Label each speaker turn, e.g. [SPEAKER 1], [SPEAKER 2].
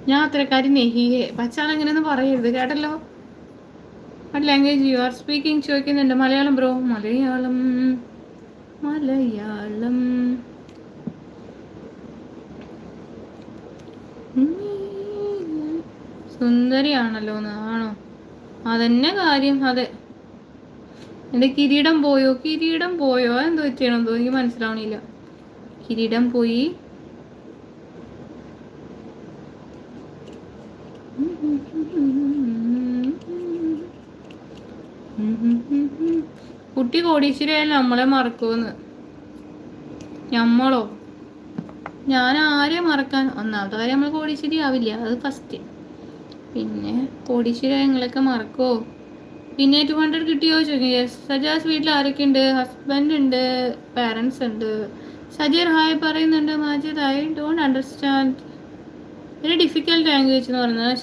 [SPEAKER 1] ഞാൻ അത്രക്കാരി നെഹിയെ പച്ചാൾ അങ്ങനെയൊന്നും പറയരുത് കേട്ടല്ലോ. What language you are speaking ചോദിക്കുന്നുണ്ട്. മലയാളം ബ്രോ. മലയാളം സുന്ദരിയാണല്ലോ. ആണോ? അതന്നെ കാര്യം. അതെ. എൻ്റെ കിരീടം പോയോ എന്തോ ചെയ്യണമെന്തോ എനിക്ക് മനസ്സിലാവണില്ല. കിരീടം പോയി. കുട്ടി കോടീശ്വരിയായാലും നമ്മളെ മറക്കുമെന്ന്. നമ്മളോ? ഞാൻ ആരെ മറക്കാൻ? ഒന്നാമത്തെ കാര്യം നമ്മൾ കോടീശ്വരി ആവില്ല, അത് ഫസ്റ്റ്. പിന്നെ കോടീശ്വരി ഞങ്ങളൊക്കെ മറക്കുമോ? പിന്നെ 200 കിട്ടിയോ ചോദിക്കും. യെസ്. സജാസ് വീട്ടിൽ ആരൊക്കെ ഉണ്ട്? ഹസ്ബൻഡ് ഉണ്ട്, പാരൻസ് ഉണ്ട്. സജീർ ഹായ് പറയുന്നുണ്ട്. Majid I don't understand. Very difficult language എന്ന് പറയുന്നത്.